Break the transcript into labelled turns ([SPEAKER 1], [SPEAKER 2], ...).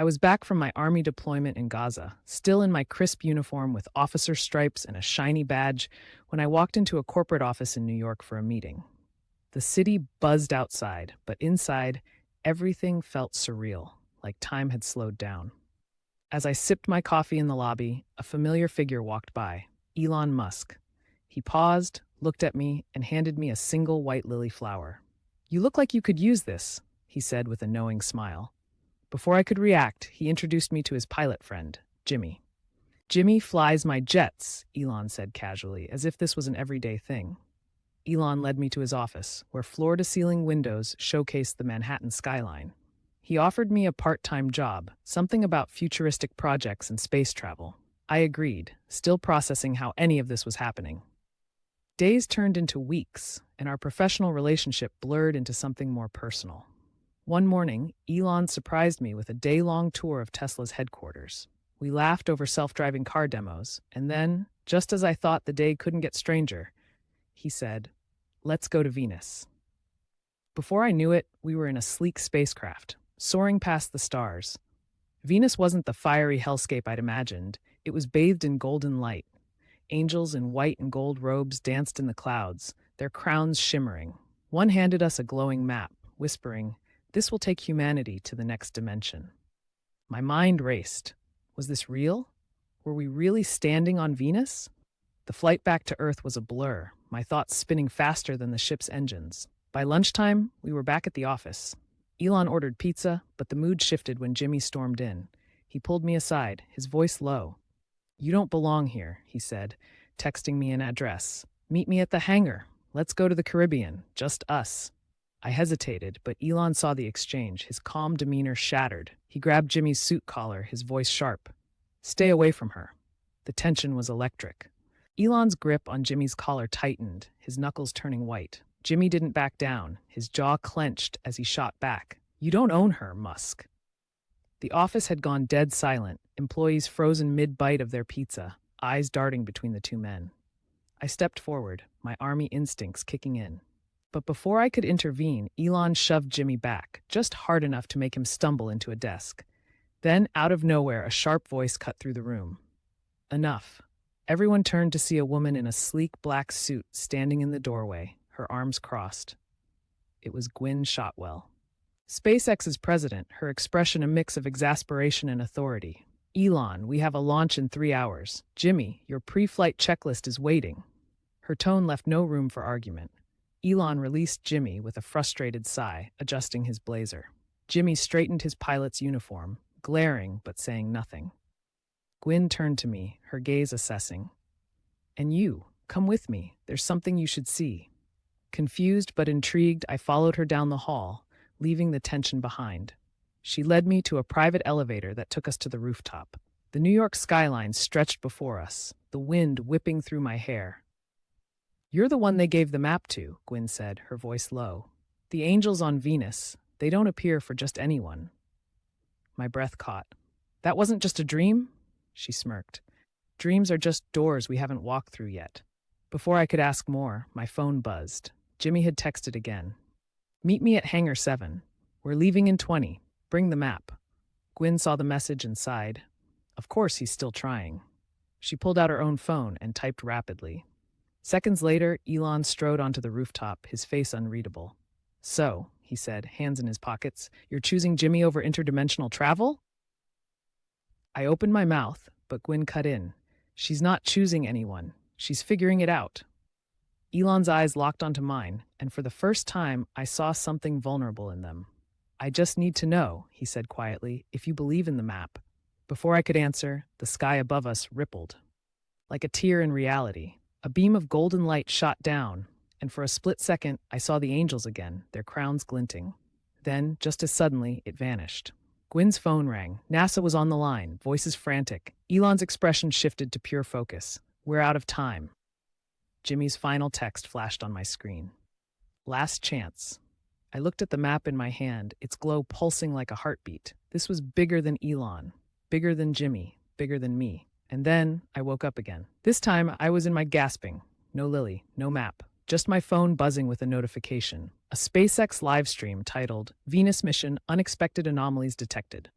[SPEAKER 1] I was back from my army deployment in Gaza, still in my crisp uniform with officer stripes and a shiny badge, when I walked into a corporate office in New York for a meeting. The city buzzed outside, but inside, everything felt surreal, like time had slowed down. As I sipped my coffee in the lobby, a familiar figure walked by, Elon Musk. He paused, looked at me, and handed me a single white lily flower. "You look like you could use this," he said with a knowing smile. Before I could react, he introduced me to his pilot friend, Jimmy. "Jimmy flies my jets," Elon said casually, as if this was an everyday thing. Elon led me to his office, where floor-to-ceiling windows showcased the Manhattan skyline. He offered me a part-time job, something about futuristic projects and space travel. I agreed, still processing how any of this was happening. Days turned into weeks, and our professional relationship blurred into something more personal. One morning, Elon surprised me with a day-long tour of Tesla's headquarters. We laughed over self-driving car demos, and then, just as I thought the day couldn't get stranger, he said, "Let's go to Venus." Before I knew it, we were in a sleek spacecraft, soaring past the stars. Venus wasn't the fiery hellscape I'd imagined. It was bathed in golden light. Angels in white and gold robes danced in the clouds, their crowns shimmering. One handed us a glowing map, whispering, "This will take humanity to the next dimension." My mind raced. Was this real? Were we really standing on Venus? The flight back to Earth was a blur, my thoughts spinning faster than the ship's engines. By lunchtime, we were back at the office. Elon ordered pizza, but the mood shifted when Jimmy stormed in. He pulled me aside, his voice low. "You don't belong here," he said, texting me an address. "Meet me at the hangar. Let's go to the Caribbean, just us." I hesitated, but Elon saw the exchange, his calm demeanor shattered. He grabbed Jimmy's suit collar, his voice sharp. "Stay away from her." The tension was electric. Elon's grip on Jimmy's collar tightened, his knuckles turning white. Jimmy didn't back down, his jaw clenched as he shot back. "You don't own her, Musk." The office had gone dead silent, employees frozen mid-bite of their pizza, eyes darting between the two men. I stepped forward, my army instincts kicking in. But before I could intervene, Elon shoved Jimmy back, just hard enough to make him stumble into a desk. Then, out of nowhere, a sharp voice cut through the room. "Enough." Everyone turned to see a woman in a sleek black suit standing in the doorway, her arms crossed. It was Gwynne Shotwell. SpaceX's president, her expression a mix of exasperation and authority. "Elon, we have a launch in 3 hours. Jimmy, your pre-flight checklist is waiting." Her tone left no room for argument. Elon released Jimmy with a frustrated sigh, adjusting his blazer. Jimmy straightened his pilot's uniform, glaring but saying nothing. Gwynne turned to me, her gaze assessing. "And you, come with me. There's something you should see." Confused but intrigued, I followed her down the hall, leaving the tension behind. She led me to a private elevator that took us to the rooftop. The New York skyline stretched before us, the wind whipping through my hair. "You're the one they gave the map to," Gwynne said, her voice low. "The angels on Venus, they don't appear for just anyone." My breath caught. "That wasn't just a dream?" She smirked. "Dreams are just doors we haven't walked through yet." Before I could ask more, my phone buzzed. Jimmy had texted again. "Meet me at Hangar 7. We're leaving in 20. Bring the map." Gwynne saw the message and sighed. Of course he's still trying. She pulled out her own phone and typed rapidly. Seconds later, Elon strode onto the rooftop, his face unreadable. "So," he said, hands in his pockets, "you're choosing Jimmy over interdimensional travel?" I opened my mouth, but Gwynne cut in. "She's not choosing anyone. She's figuring it out." Elon's eyes locked onto mine, and for the first time, I saw something vulnerable in them. "I just need to know," he said quietly, "if you believe in the map." Before I could answer, the sky above us rippled. Like a tear in reality, a beam of golden light shot down, and for a split second, I saw the angels again, their crowns glinting. Then, just as suddenly, it vanished. Gwynne's phone rang. NASA was on the line, voices frantic. Elon's expression shifted to pure focus. "We're out of time." Jimmy's final text flashed on my screen. "Last chance." I looked at the map in my hand, its glow pulsing like a heartbeat. This was bigger than Elon, bigger than Jimmy, bigger than me. And then I woke up again. This time I was in my gasping. No Lily, no map. Just my phone buzzing with a notification. A SpaceX live stream titled, "Venus Mission, Unexpected Anomalies Detected."